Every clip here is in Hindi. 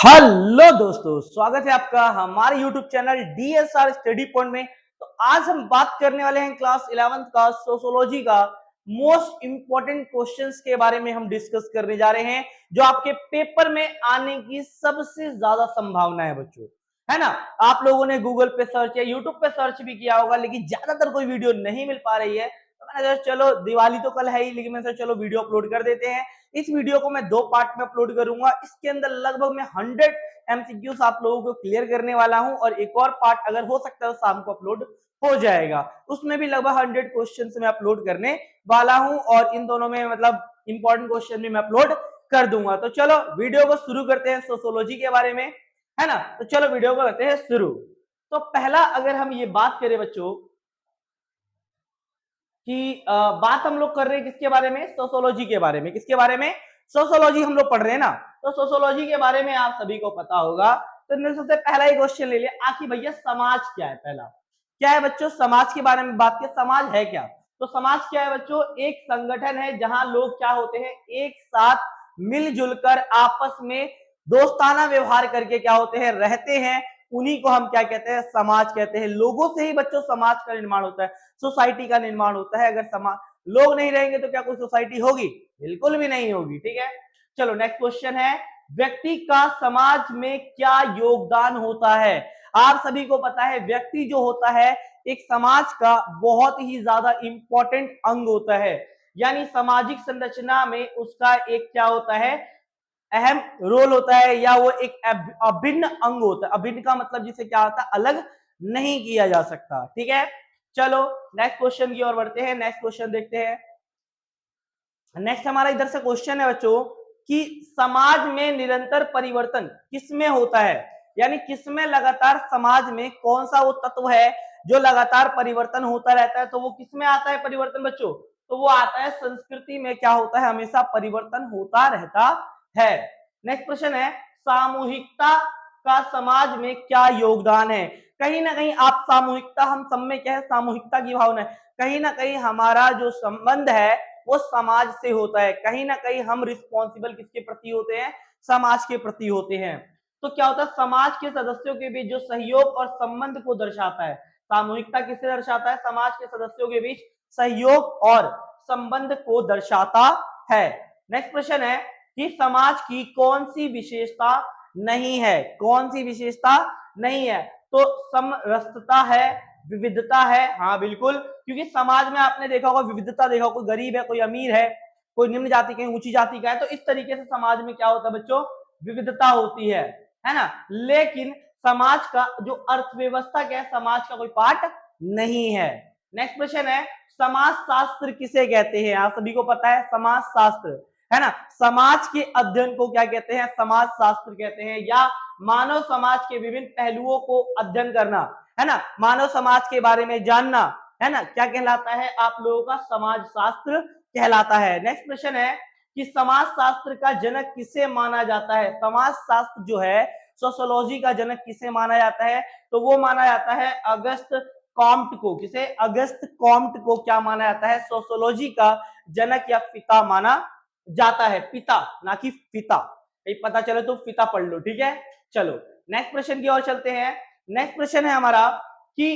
हेलो दोस्तों, स्वागत है आपका हमारे YouTube channel DSR study point में। तो आज हम बात करने वाले हैं क्लास 11th का सोशियोलॉजी का मोस्ट इंपॉर्टेंट क्वेश्चंस के बारे में हम डिस्कस करने जा रहे हैं, जो आपके पेपर में आने की सबसे ज्यादा संभावना है बच्चों, है ना। आप लोगों ने गूगल पे सर्च या यूट्यूब पे सर्च भी किया होगा, लेकिन ज्यादातर कोई वीडियो नहीं मिल पा रही है। तो मैंने सोचा चलो दिवाली तो कल है ही, लेकिन मैंने सोचा चलो वीडियो अपलोड कर देते हैं। इस वीडियो को मैं 2 पार्ट में अपलोड करूंगा। इसके अंदर लगभग मैं 100 एमसीक्यूज आप लोगों को क्लियर करने वाला हूं, और एक और पार्ट अगर हो सकता है तो शाम को अपलोड हो जाएगा। उसमें भी लगभग 100 क्वेश्चंस मैं अपलोड करने वाला हूं, और इन दोनों में मतलब इंपॉर्टेंट क्वेश्चन भी मैं अपलोड कर दूंगा। तो चलो वीडियो को शुरू करते हैं सोशियोलॉजी के बारे में, है ना। तो चलो वीडियो को करते हैं शुरू। तो पहला अगर हम ये बात करें बच्चों कि बात हम लोग कर रहे हैं किसके बारे में, सोशियोलॉजी के बारे में। किसके बारे में? सोशियोलॉजी हम लोग पढ़ रहे हैं ना। तो सोशियोलॉजी के बारे में आप सभी को पता होगा। तो मैंने सबसे पहला ही क्वेश्चन ले लिया, आखिर भैया समाज क्या है। पहला क्या है बच्चों, समाज के बारे में बात किया। समाज है क्या? तो समाज क्या है बच्चों? एक संगठन है जहां लोग क्या होते हैं, एक साथ मिलजुल कर आपस में दोस्ताना व्यवहार करके क्या होते हैं, रहते हैं। उन्हीं को हम क्या कहते हैं, समाज कहते हैं। लोगों से ही बच्चों समाज का निर्माण होता है, सोसाइटी का निर्माण होता है। अगर समाज लोग नहीं रहेंगे तो क्या कोई सोसाइटी होगी? बिल्कुल भी नहीं होगी। ठीक है, चलो नेक्स्ट क्वेश्चन है, व्यक्ति का समाज में क्या योगदान होता है। आप सभी को पता है व्यक्ति जो होता है एक समाज का बहुत ही ज्यादा इंपॉर्टेंट अंग होता है, यानी सामाजिक संरचना में उसका एक क्या होता है, अहम रोल होता है, या वो एक अभिन्न अंग होता है। अभिन्न का मतलब जिसे क्या होता है, अलग नहीं किया जा सकता। ठीक है, चलो नेक्स्ट क्वेश्चन की ओर बढ़ते हैं। नेक्स्ट क्वेश्चन देखते हैं। नेक्स्ट हमारा इधर से क्वेश्चन है बच्चों कि समाज में निरंतर परिवर्तन किसमें होता है, यानी किसमें लगातार समाज में कौन सा वो तत्व है जो लगातार परिवर्तन होता रहता है। तो वो किसमें आता है परिवर्तन बच्चों? तो वो आता है संस्कृति में। क्या होता है, हमेशा परिवर्तन होता रहता है। नेक्स्ट प्रश्न है, सामूहिकता का समाज में क्या योगदान है। कहीं ना कहीं आप सामूहिकता, हम सब में क्या है, सामूहिकता की भावना है। कहीं ना कहीं हमारा जो संबंध है वो समाज से होता है। कहीं ना कहीं हम रिस्पॉन्सिबल किसके प्रति होते हैं, समाज के प्रति होते हैं। तो क्या होता है, समाज के सदस्यों के बीच जो सहयोग और संबंध को दर्शाता है। सामूहिकता किसे दर्शाता है? समाज के सदस्यों के बीच सहयोग और संबंध को दर्शाता है। नेक्स्ट प्रश्न है कि समाज की कौन सी विशेषता नहीं है। कौन सी विशेषता नहीं है? तो समरसता है, विविधता है। हाँ बिल्कुल, क्योंकि समाज में आपने देखा होगा विविधता देखा होगा, कोई गरीब है, कोई अमीर है, कोई निम्न जाति का, ऊंची जाति का है। तो इस तरीके से समाज में क्या होता है बच्चों, विविधता होती है ना। लेकिन समाज का जो अर्थव्यवस्था क्या है, समाज का कोई पार्ट नहीं है। नेक्स्ट प्रश्न है, समाज शास्त्र किसे कहते हैं। आप सभी को पता है समाज शास्त्र, है ना। समाज के अध्ययन को क्या कहते हैं, समाज शास्त्र कहते हैं, या मानव समाज के विभिन्न पहलुओं को अध्ययन करना, है ना। मानव समाज के बारे में जानना, है ना, क्या कहलाता है आप लोगों का, समाज शास्त्र कहलाता है। नेक्स्ट प्रश्न है कि समाज शास्त्र का जनक किसे माना जाता है। समाज शास्त्र जो है, सोशियोलॉजी का जनक किसे माना जाता है? तो वो माना जाता है अगस्त कॉम्ट को। किसे? अगस्त कॉम्ट को क्या माना जाता है, सोशियोलॉजी का जनक या पिता माना जाता है। पिता ना कि पिता, पता चले तो पिता पढ़ लो। ठीक है, चलो नेक्स्ट प्रश्न की ओर चलते हैं। नेक्स्ट प्रश्न है हमारा कि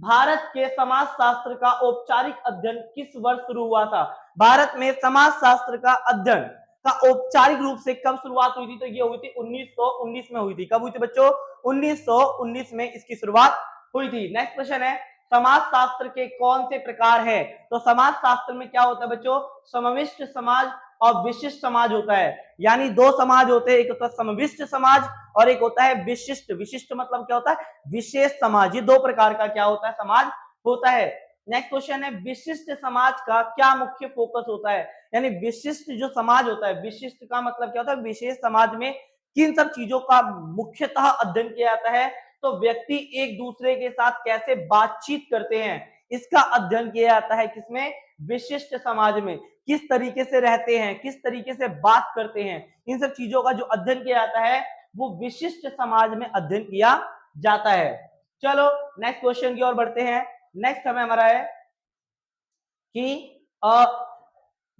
भारत के समाज शास्त्र का औपचारिक अध्ययन किस वर्ष शुरू हुआ था। भारत में समाज शास्त्र का अध्ययन का औपचारिक रूप से कब शुरुआत हुई थी? तो ये हुई थी 1919 में हुई थी। कब हुई थी बच्चों? 1919 में इसकी शुरुआत हुई थी। नेक्स्ट प्रश्न है, समाज शास्त्र के कौन से प्रकार है। तो समाज शास्त्र में क्या होता है बच्चों, समविष्ट समाज और विशिष्ट समाज होता है। यानी दो समाज होते हैं, एक होता है समविष्ट समाज और एक होता है विशिष्ट। विशिष्ट मतलब क्या होता है, विशेष समाज। ये दो प्रकार का क्या होता है, समाज होता है। नेक्स्ट क्वेश्चन है, विशिष्ट समाज का क्या मुख्य फोकस होता है। यानी विशिष्ट जो समाज होता है, विशिष्ट का मतलब क्या होता है, विशेष समाज में किन सब चीजों का मुख्यतः अध्ययन किया जाता है। तो व्यक्ति एक दूसरे के साथ कैसे बातचीत करते हैं, इसका अध्ययन किया जाता है। किसमें? विशिष्ट समाज में। किस तरीके से रहते हैं, किस तरीके से बात करते हैं, इन सब चीजों का जो अध्ययन किया जाता है वो विशिष्ट समाज में अध्ययन किया जाता है। चलो नेक्स्ट क्वेश्चन की ओर बढ़ते हैं। नेक्स्ट हमें हमारा है कि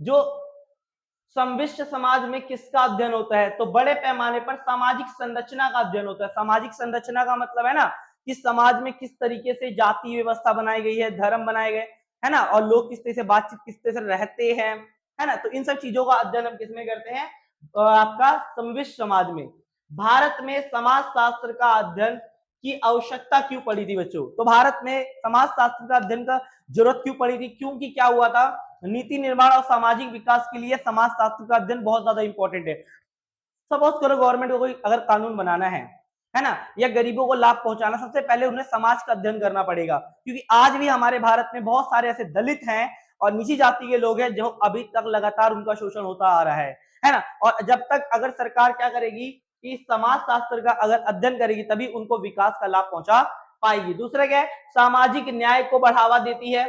जो समविष्ट समाज में किसका अध्ययन होता है? तो बड़े पैमाने पर सामाजिक संरचना का अध्ययन होता है। सामाजिक संरचना का मतलब है ना कि समाज में किस तरीके से जाति व्यवस्था बनाई गई है, धर्म बनाए गए, है ना, और लोग किस तरह से बातचीत, किस तरह से रहते हैं, है ना। तो इन सब चीजों का अध्ययन हम किसमें करते हैं? आपका समविष्ट समाज में। भारत में समाज शास्त्र का अध्ययन की आवश्यकता क्यों पड़ी थी बच्चों? तो भारत में समाज शास्त्र का अध्ययन का जरूरत क्यों पड़ी थी? क्योंकि क्या हुआ था, नीति निर्माण और सामाजिक विकास के लिए समाज शास्त्र का अध्ययन बहुत ज्यादा इंपॉर्टेंट है। सपोज करो गवर्नमेंट को कोई अगर कानून बनाना है ना, या गरीबों को लाभ पहुंचाना, सबसे पहले उन्हें समाज का अध्ययन करना पड़ेगा, क्योंकि आज भी हमारे भारत में बहुत सारे ऐसे दलित हैं और नीची जाति के लोग हैं जो अभी तक लगातार उनका शोषण होता आ रहा है ना। और जब तक अगर सरकार क्या करेगी कि समाज शास्त्र का अगर अध्ययन करेगी तभी उनको विकास का लाभ पहुंचा पाएगी। दूसरा क्या है, सामाजिक न्याय को बढ़ावा देती है।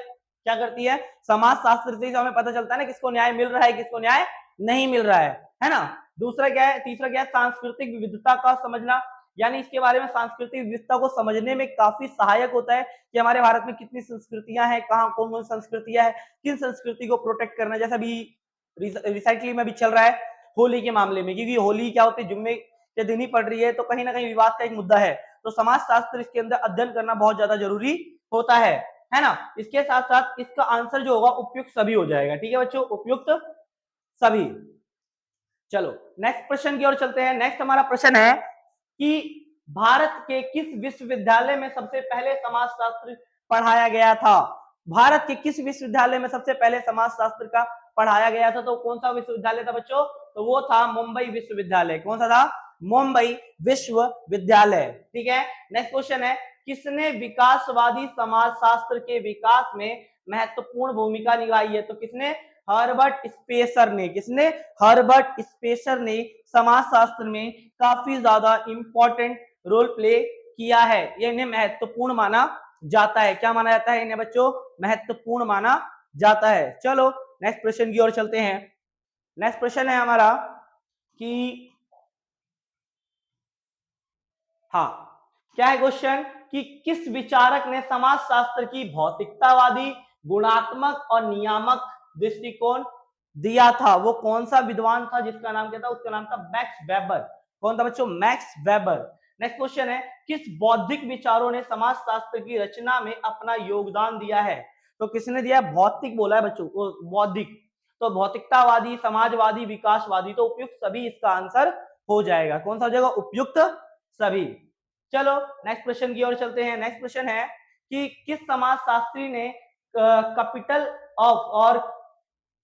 क्या करती है? समाज शास्त्र से हमें पता चलता है ना किसको न्याय मिल रहा है, किसको न्याय नहीं मिल रहा है ना। दूसरा क्या है, तीसरा क्या है, सांस्कृतिक विविधता का समझना, यानी इसके बारे में सांस्कृतिक विविधता को समझने में काफी सहायक होता है कि हमारे भारत में कितनी संस्कृतियां हैं, कहाँ कौन कौन संस्कृतियां हैं, किन संस्कृति को प्रोटेक्ट करना है। जैसा अभी रिसेंटली में भी चल रहा है होली के मामले में, क्योंकि होली क्या होती है, जुम्मे के दिन ही पड़ रही है, तो कहीं ना कहीं विवाद का एक मुद्दा है। तो समाज शास्त्र इसके अंदर अध्ययन करना बहुत ज्यादा जरूरी होता है ना। इसके साथ साथ इसका आंसर जो होगा उपयुक्त सभी हो जाएगा। ठीक है बच्चों, उपयुक्त सभी। चलो नेक्स्ट प्रश्न की ओर चलते हैं। नेक्स्ट हमारा प्रश्न है कि भारत के किस विश्वविद्यालय में सबसे पहले समाजशास्त्र पढ़ाया गया था? भारत के किस विश्वविद्यालय में सबसे पहले समाजशास्त्र का पढ़ाया गया था? तो कौन सा विश्वविद्यालय था बच्चों? तो वो था मुंबई विश्वविद्यालय। कौन सा था? मुंबई विश्वविद्यालय। ठीक है। नेक्स्ट क्वेश्चन है, किसने विकासवादी समाजशास्त्र के विकास में महत्वपूर्ण भूमिका निभाई है? तो किसने? हर्बर्ट स्पेसर ने। किसने? हर्बर्ट स्पेसर ने समाजशास्त्र में काफी ज्यादा इंपॉर्टेंट रोल प्ले किया है। ये इन्हें महत्वपूर्ण माना जाता है। क्या माना जाता है इन्हें बच्चों? महत्वपूर्ण माना जाता है। चलो नेक्स्ट प्रश्न की ओर चलते हैं। नेक्स्ट प्रश्न है हमारा कि हाँ, क्या है क्वेश्चन कि किस विचारक ने समाजशास्त्र की भौतिकतावादी, गुणात्मक और नियामक दृष्टिकोण दिया था? वो कौन सा विद्वान था जिसका नाम क्या था? उसका नाम था मैक्स वेबर। कौन था बच्चों? Max weber. नेक्स्ट क्वेश्चन है, किस बौद्धिक विचारों ने समाजशास्त्र की रचना में अपना योगदान दिया है? तो किसने दिया? भौतिक बोला है बच्चों, बौद्धिक। तो भौतिकतावादी, समाजवादी, विकासवादी, तो उपयुक्त सभी इसका आंसर हो जाएगा। कौन सा हो जाएगा? उपयुक्त सभी। चलो नेक्स्ट प्रश्न की ओर चलते हैं। नेक्स्ट प्रश्न है कि किस समाजशास्त्री ने कैपिटल ऑफ और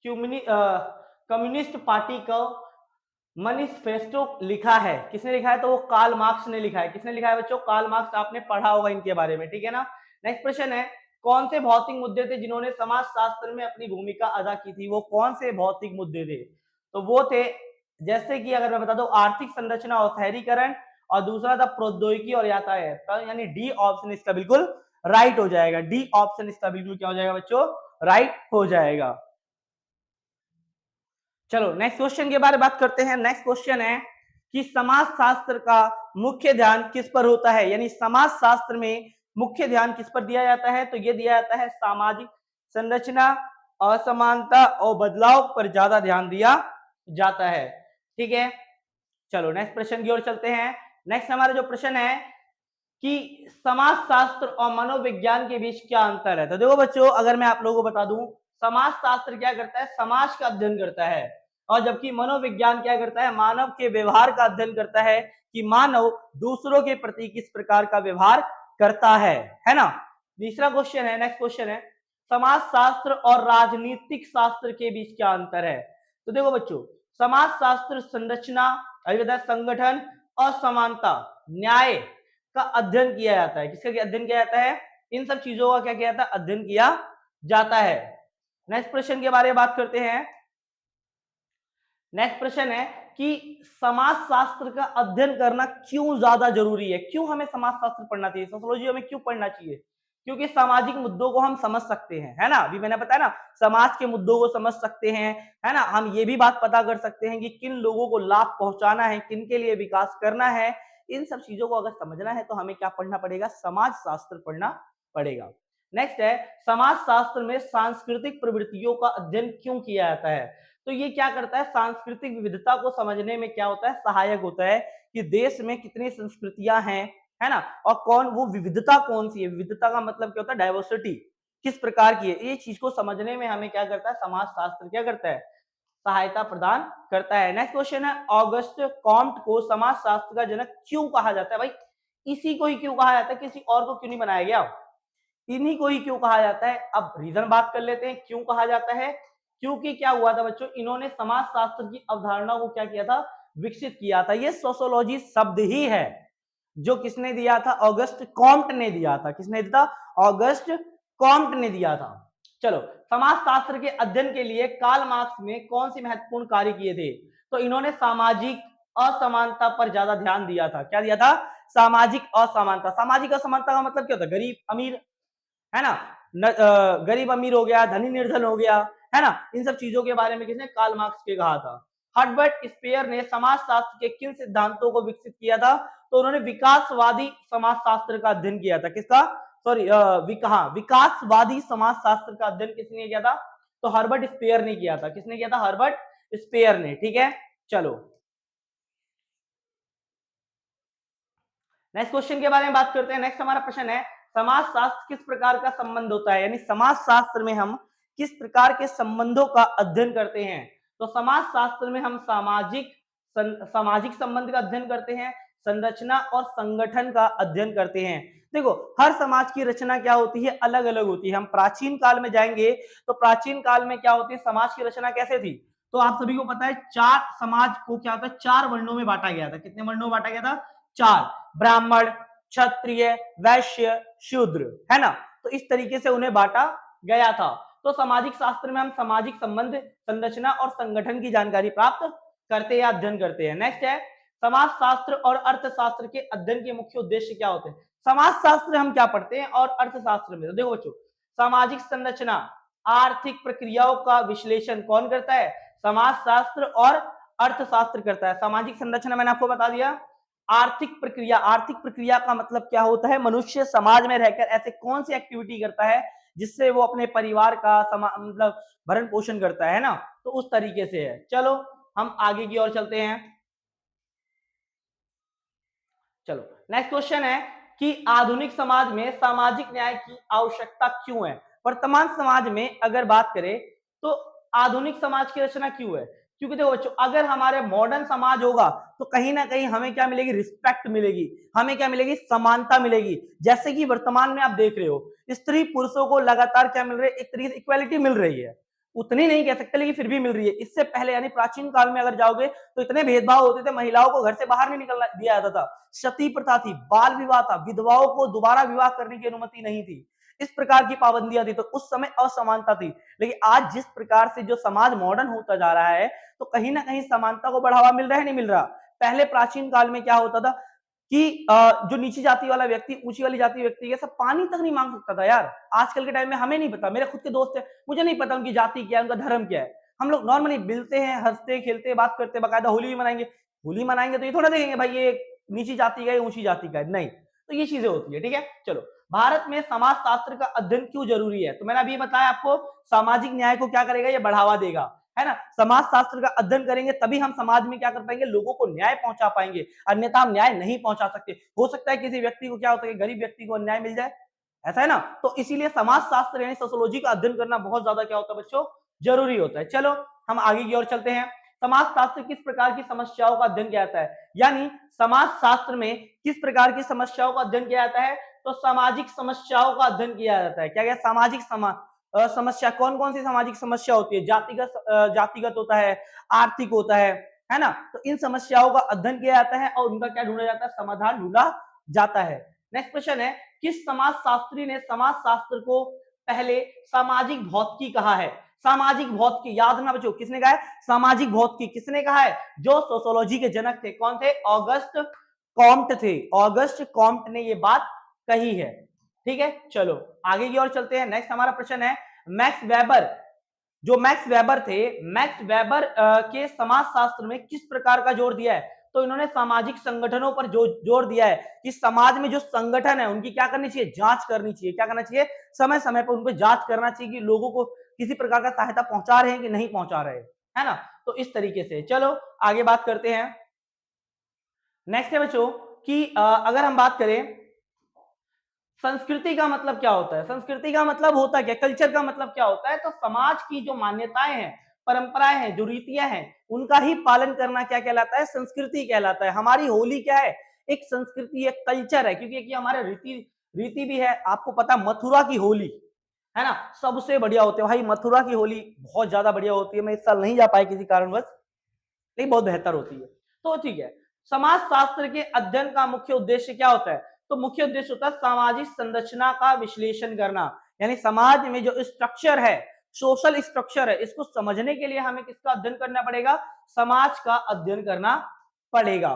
कम्युनिस्ट पार्टी का मैनिफेस्टो लिखा है? किसने लिखा है? तो वो कार्ल मार्क्स ने लिखा है। किसने लिखा है बच्चों? Karl Marx. आपने पढ़ा होगा इनके बारे में, ठीक है ना। नेक्स्ट प्रश्न है, कौन से भौतिक मुद्दे थे जिन्होंने समाजशास्त्र में अपनी भूमिका अदा की थी? वो कौन से भौतिक मुद्दे थे? तो वो थे, जैसे कि अगर मैं बता दूं, आर्थिक संरचना और शहरीकरण, और दूसरा था प्रौद्योगिकी और यातायात। तो यानी डी ऑप्शन इसका बिल्कुल राइट हो जाएगा। डी ऑप्शन इसका बिल्कुल क्या हो जाएगा बच्चों? राइट हो जाएगा। चलो नेक्स्ट क्वेश्चन के बारे में बात करते हैं। नेक्स्ट क्वेश्चन है कि समाजशास्त्र का मुख्य ध्यान किस पर होता है? यानी समाजशास्त्र में मुख्य ध्यान किस पर दिया जाता है? तो ये दिया जाता है सामाजिक संरचना, असमानता और बदलाव पर ज्यादा ध्यान दिया जाता है। ठीक है। चलो नेक्स्ट प्रश्न की ओर चलते हैं। नेक्स्ट हमारा जो प्रश्न है कि समाजशास्त्र और मनोविज्ञान के बीच क्या अंतर है? तो देखो बच्चों, अगर मैं आप लोगों को बता दूं, समाजशास्त्र क्या करता है? समाज का अध्ययन करता है, और जबकि मनोविज्ञान क्या करता है? मानव के व्यवहार का अध्ययन करता है कि मानव दूसरों के प्रति किस प्रकार का व्यवहार करता है ना। तीसरा क्वेश्चन है, नेक्स्ट क्वेश्चन है, समाजशास्त्र और राजनीतिक शास्त्र के बीच क्या अंतर है? तो देखो बच्चों, समाजशास्त्र संरचना, संगठन, असमानता, न्याय का अध्ययन किया जाता है। किसका अध्ययन किया जाता है? इन सब चीजों का क्या किया जाता है? अध्ययन किया जाता है। नेक्स्ट प्रश्न के बारे में बात करते हैं। नेक्स्ट प्रश्न है कि समाजशास्त्र का अध्ययन करना क्यों ज्यादा जरूरी है? क्यों हमें समाजशास्त्र पढ़ना चाहिए? सोशियोलॉजी हमें क्यों पढ़ना चाहिए? क्योंकि सामाजिक मुद्दों को हम समझ सकते हैं, है ना। अभी मैंने बताया ना, समाज के मुद्दों को समझ सकते हैं, है ना। हम ये भी बात पता कर सकते हैं कि किन लोगों को लाभ पहुंचाना है, किन के लिए विकास करना है। इन सब चीजों को अगर समझना है तो हमें क्या पढ़ना पड़ेगा? समाजशास्त्र पढ़ना पड़ेगा। नेक्स्ट है, समाजशास्त्र में सांस्कृतिक प्रवृत्तियों का अध्ययन क्यों किया जाता है? तो ये क्या करता है, सांस्कृतिक विविधता को समझने में क्या होता है, सहायक होता है कि देश में कितनी संस्कृतियां हैं, है ना, और कौन वो विविधता कौन सी है, विविधता का मतलब क्या होता है, डाइवर्सिटी किस प्रकार की है, ये चीज को समझने में हमें क्या करता है, समाजशास्त्र क्या करता है, सहायता प्रदान करता है। नेक्स्ट क्वेश्चन है, ऑगस्ट कॉम्ट को समाजशास्त्र का जनक क्यों कहा जाता है? भाई इसी को ही क्यों कहा जाता है, किसी और को क्यों नहीं बनाया गया, इन्हीं को ही क्यों कहा जाता है? अब रीजन बात कर लेते हैं क्यों कहा जाता है। क्योंकि क्या हुआ था बच्चों, इन्होंने समाजशास्त्र की अवधारणा को क्या किया था, विकसित किया था। ये सोशियोलॉजी शब्द ही है जो किसने दिया था, ऑगस्ट कॉम्ट ने दिया था। किसने दिया था? ऑगस्ट कॉम्ट ने दिया था। चलो, समाजशास्त्र के अध्ययन के लिए कार्ल मार्क्स ने कौन सी महत्वपूर्ण कार्य किए थे? तो इन्होंने सामाजिक असमानता पर ज्यादा ध्यान दिया था। क्या दिया था? सामाजिक असमानता। सामाजिक असमानता का मतलब क्या होता है? गरीब अमीर, है ना, गरीब अमीर हो गया, धनी निर्धन हो गया, है ना, इन सब चीजों के बारे में किसने? कार्ल मार्क्स के कहा था। हर्बर्ट स्पेयर ने समाजशास्त्र के किन सिद्धांतों को विकसित किया था? तो उन्होंने विकासवादी समाजशास्त्र का अध्ययन किया था। किसका? सॉरी, विकासवादी समाजशास्त्र का अध्ययन किसने किया था? तो हर्बर्ट स्पेयर ने किया था। किसने किया था? हर्बर्ट स्पेयर ने। ठीक है, चलो नेक्स्ट क्वेश्चन के बारे में बात करते हैं। नेक्स्ट हमारा प्रश्न है, समाजशास्त्र किस प्रकार का संबंध होता है, यानी समाजशास्त्र में हम किस प्रकार के संबंधों का अध्ययन करते हैं? तो समाजशास्त्र में हम सामाजिक संबंध का अध्ययन करते हैं, संरचना और संगठन का अध्ययन करते हैं। देखो, हर समाज की रचना क्या होती है, अलग अलग होती है। हम प्राचीन काल में जाएंगे तो प्राचीन काल में क्या होती है, समाज की रचना कैसे थी? तो आप सभी को पता है, चार समाज को क्या होता है, चार वर्णों में बांटा गया था। कितने वर्णों में बांटा गया था? चार। ब्राह्मण, क्षत्रिय, वैश्य, शूद्र, है ना। तो इस तरीके से उन्हें बांटा गया था। तो सामाजिक शास्त्र में हम सामाजिक संबंध, संरचना और संगठन की जानकारी प्राप्त करते हैं, अध्ययन करते हैं। नेक्स्ट है, समाजशास्त्र और अर्थशास्त्र के अध्ययन के मुख्य उद्देश्य क्या होते हैं? समाजशास्त्र हम क्या पढ़ते हैं और अर्थशास्त्र में, तो देखो बच्चों, सामाजिक संरचना, आर्थिक प्रक्रियाओं का विश्लेषण कौन करता है? समाजशास्त्र और अर्थशास्त्र करता है। सामाजिक संरचना मैंने आपको बता दिया। आर्थिक प्रक्रिया का मतलब क्या होता है? मनुष्य समाज में रहकर ऐसे कौन सी एक्टिविटी करता है जिससे वो अपने परिवार का मतलब भरण पोषण करता है ना, तो उस तरीके से है। चलो हम आगे की ओर चलते हैं। चलो नेक्स्ट क्वेश्चन है कि आधुनिक समाज में सामाजिक न्याय की आवश्यकता क्यों है? वर्तमान समाज में अगर बात करें तो आधुनिक समाज की रचना क्यों है? क्योंकि देखो बच्चों, अगर हमारे मॉडर्न समाज होगा तो कहीं ना कहीं हमें क्या मिलेगी? रिस्पेक्ट मिलेगी, हमें क्या मिलेगी? समानता मिलेगी। जैसे कि वर्तमान में आप देख रहे हो, स्त्री पुरुषों को लगातार क्या मिल रही है? एक तरीके से इक्वालिटी मिल रही है। उतनी नहीं कह सकते लेकिन फिर भी मिल रही है। इससे पहले यानी प्राचीन काल में अगर जाओगे तो इतने भेदभाव होते थे, महिलाओं को घर से बाहर नहीं निकलना दिया जाता था, सती प्रथा थी, बाल विवाह था, विधवाओं को दोबारा विवाह करने की अनुमति नहीं थी, इस प्रकार की पाबंदियां थी। तो उस समय असमानता थी। लेकिन आज जिस प्रकार से जो समाज मॉडर्न होता जा रहा है तो कहीं ना कहीं समानता को बढ़ावा मिल रहा है, नहीं मिल रहा? पहले प्राचीन काल में क्या होता था कि जो नीची जाति वाला व्यक्ति ऊंची वाली जाति व्यक्ति के सब पानी तक नहीं मांग सकता था यार। आजकल के टाइम में हमें नहीं पता, मेरे खुद के दोस्त है, मुझे नहीं पता उनकी जाति क्या है, उनका धर्म क्या है। हम लोग नॉर्मली मिलते हैं, हंसते खेलते बात करते, बाकायदा होली भी मनाएंगे। होली मनाएंगे तो ये थोड़ा देखेंगे भाई ये नीची जाति का है, ऊंची जाति का है, नहीं। तो ये चीजें होती है। ठीक है, चलो, भारत में समाज शास्त्र का अध्ययन क्यों जरूरी है? तो मैंने अभी बताया आपको, सामाजिक न्याय को क्या करेगा? ये बढ़ावा देगा, है ना। समाज शास्त्र का अध्ययन करेंगे तभी हम समाज में क्या कर पाएंगे? लोगों को न्याय पहुंचा पाएंगे, अन्यथा हम न्याय नहीं पहुंचा सकते। हो सकता है किसी व्यक्ति को क्या होता है, गरीब व्यक्ति को अन्याय मिल जाए, ऐसा है ना। तो इसीलिए समाज शास्त्र यानी सोशियोलॉजी का अध्ययन करना बहुत ज्यादा क्या होता है बच्चों? जरूरी होता है। चलो हम आगे की ओर चलते हैं। समाज शास्त्र किस प्रकार की समस्याओं का अध्ययन किया जाता है? यानी समाज शास्त्र में किस प्रकार की समस्याओं का अध्ययन किया जाता है? तो सामाजिक समस्याओं का अध्ययन किया जाता है। क्या क्या? सामाजिक समस्या। कौन कौन सी सामाजिक समस्या होती है? जातिगत होता है, आर्थिक होता है ना। तो इन समस्याओं का अध्ययन किया जाता है और उनका क्या ढूंढा जाता है? समाधान ढूंढा जाता है। नेक्स्ट क्वेश्चन है, किस समाजशास्त्री ने समाज शास्त्र को पहले सामाजिक भौतिकी कहा है? सामाजिक भौतिकी याद ना बच्चों, किसने कहा है? सामाजिक भौतिकी किसने कहा है? जो सोशियोलॉजी के जनक थे। कौन थे? ऑगस्ट कॉम्ट थे। ऑगस्ट कॉम्ट ने ये बात कही है। ठीक है, चलो आगे की ओर चलते हैं। नेक्स्ट हमारा प्रश्न है, मैक्स वेबर, जो मैक्स वेबर थे, मैक्स वेबर के समाजशास्त्र में किस प्रकार का जोर दिया है? तो इन्होंने सामाजिक संगठनों पर जोर दिया है कि समाज में जो संगठन है उनकी क्या करनी चाहिए? जांच करनी चाहिए। क्या करना चाहिए? समय समय पर उनको जांच करना चाहिए कि लोगों को किसी प्रकार का सहायता पहुंचा रहे हैं कि नहीं पहुंचा रहे। है ना। तो इस तरीके से चलो आगे बात करते हैं। नेक्स्ट है बच्चों कि अगर हम बात करें संस्कृति का मतलब क्या होता है, संस्कृति का मतलब होता है क्या, कल्चर का मतलब क्या होता है, तो समाज की जो मान्यताएं हैं, परंपराएं हैं, जो रीतियां हैं, उनका ही पालन करना क्या कहलाता है, संस्कृति कहलाता है। हमारी होली क्या है, एक संस्कृति, एक कल्चर है, क्योंकि एक हमारे रीति रीति भी है। आपको पता मथुरा की होली है ना, सबसे बढ़िया होती है भाई, मथुरा की होली बहुत ज्यादा बढ़िया होती है। मैं इस साल नहीं जा पाई किसी कारणवश, लेकिन बहुत बेहतर होती है। तो ठीक है, समाज शास्त्र के अध्ययन का मुख्य उद्देश्य क्या होता है, तो मुख्य उद्देश्य होता है सामाजिक संरचना का विश्लेषण करना, यानी समाज में जो स्ट्रक्चर है, सोशल स्ट्रक्चर है, इसको समझने के लिए हमें किसका अध्ययन करना पड़ेगा, समाज का अध्ययन करना पड़ेगा।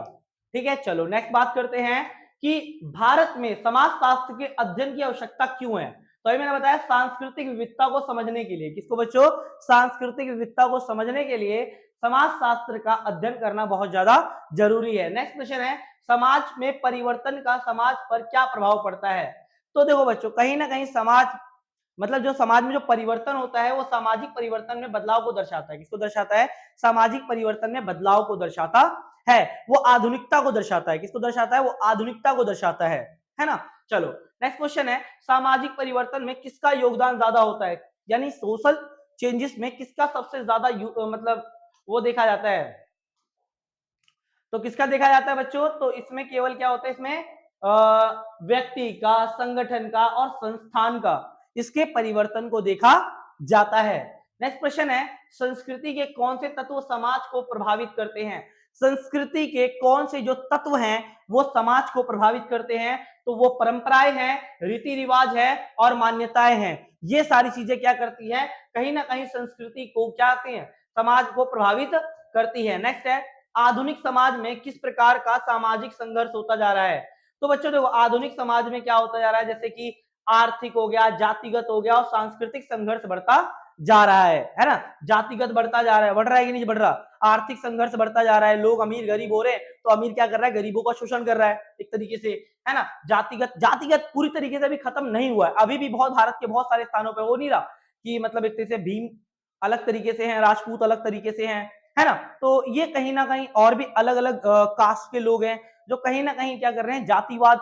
ठीक है, चलो नेक्स्ट बात करते हैं कि भारत में समाज शास्त्र के अध्ययन की आवश्यकता क्यों है। तो ये मैंने बताया सांस्कृतिक विविधता को समझने के लिए, किसको बच्चों, सांस्कृतिक विविधता को समझने के लिए समाज शास्त्र का अध्ययन करना बहुत ज्यादा जरूरी है। नेक्स्ट क्वेश्चन है, समाज में परिवर्तन का समाज पर क्या प्रभाव पड़ता है। तो देखो बच्चों, कहीं ना कहीं समाज मतलब जो समाज में जो परिवर्तन होता है वो सामाजिक परिवर्तन में बदलाव को दर्शाता है। किसको दर्शाता है, सामाजिक परिवर्तन में बदलाव को दर्शाता है। वो आधुनिकता को दर्शाता है, किसको दर्शाता है, वो आधुनिकता को दर्शाता है ना। चलो नेक्स्ट क्वेश्चन है, सामाजिक परिवर्तन में किसका योगदान ज्यादा होता है, यानी सोशल चेंजेस में किसका सबसे ज्यादा मतलब वो देखा जाता है। तो किसका देखा जाता है बच्चों, तो इसमें केवल क्या होता है, इसमें व्यक्ति का, संगठन का और संस्थान का, इसके परिवर्तन को देखा जाता है। नेक्स्ट क्वेश्चन है, संस्कृति के कौन से तत्व समाज को प्रभावित करते हैं। संस्कृति के कौन से जो तत्व हैं वो समाज को प्रभावित करते हैं, तो वो परंपराएं हैं, रीति रिवाज है और मान्यताएं हैं। ये सारी चीजें क्या करती हैं, कहीं ना कहीं संस्कृति को क्या आती हैं, समाज को प्रभावित करती है। नेक्स्ट है, आधुनिक समाज में किस प्रकार का सामाजिक संघर्ष होता जा रहा है। तो बच्चों देखो, आधुनिक समाज में क्या होता जा रहा है, जैसे कि आर्थिक हो गया, जातिगत हो गया और सांस्कृतिक संघर्ष बढ़ता जा रहा है ना। जातिगत बढ़ता जा रहा है, बढ़ रहा है कि नहीं बढ़ रहा, आर्थिक संघर्ष बढ़ता जा रहा है, लोग अमीर गरीब हो रहे हैं, तो अमीर क्या कर रहा है, गरीबों का शोषण कर रहा है एक तरीके से, है ना। जातिगत जातिगत पूरी तरीके से अभी खत्म नहीं हुआ है, अभी भी बहुत भारत के बहुत सारे स्थानों पर हो नहीं रहा कि मतलब एक तरीके से भीम अलग तरीके से हैं, राजपूत अलग तरीके से हैं, है ना। तो ये कहीं ना कहीं और भी अलग अलग कास्ट के लोग हैं जो कहीं ना कहीं क्या कर रहे हैं, जातिवाद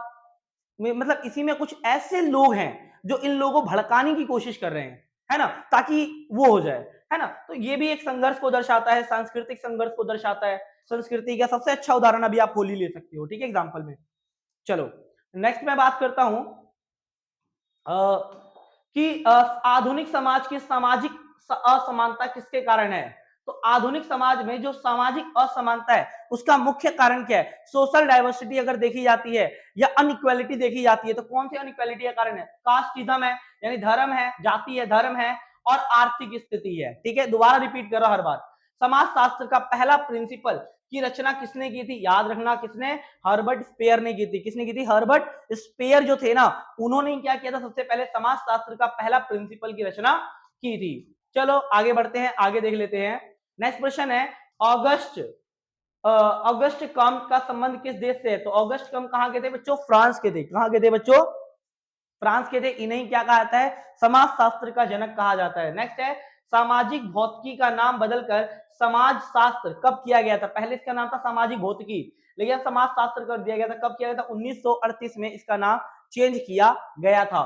में, मतलब इसी में कुछ ऐसे लोग हैं जो इन लोगों को भड़काने की कोशिश कर रहे हैं, है ना, ताकि वो हो जाए, है ना। तो ये भी एक संघर्ष को दर्शाता है, सांस्कृतिक संघर्ष को दर्शाता है। संस्कृति का सबसे अच्छा उदाहरण अभी आप होली ले सकते हो, ठीक है, एग्जाम्पल में। चलो नेक्स्ट मैं बात करता हूं कि आधुनिक समाज की सामाजिक असमानता किसके कारण है। तो आधुनिक समाज में जो सामाजिक असमानता है उसका मुख्य कारण क्या है, सोशल डाइवर्सिटी अगर देखी जाती है या अनइक्वालिटी देखी जाती है, तो कौन सी अनइक्वालिटी का कारण है, कास्टिज्म है, यानी धर्म है, जाति है, धर्म है और आर्थिक स्थिति है। ठीक है, दोबारा रिपीट कर रहा हर बार। समाज शास्त्र का पहला प्रिंसिपल की रचना किसने की थी, याद रखना किसने, हर्बर्ट स्पेयर ने की थी। किसने की थी, हर्बर्ट स्पेयर जो थे ना, उन्होंने क्या किया था, सबसे पहले समाज शास्त्र का पहला प्रिंसिपल की रचना की थी। चलो आगे बढ़ते हैं, आगे देख लेते हैं। नेक्स्ट क्वेश्चन है, ऑगस्ट ऑगस्ट कम का संबंध किस देश से है। तो ऑगस्ट कम कहां के थे बच्चों, फ्रांस के थे। कहां के थे बच्चों, फ्रांस के थे। इन्हें क्या कहा जाता है, समाज शास्त्र का जनक कहा जाता है। नेक्स्ट है, सामाजिक भौतिकी का नाम बदलकर समाज शास्त्र कब किया गया था। पहले इसका नाम था सामाजिक भौतिकी, लेकिन समाज शास्त्र कर दिया गया था। कब किया गया था, 1938 में इसका नाम चेंज किया गया था।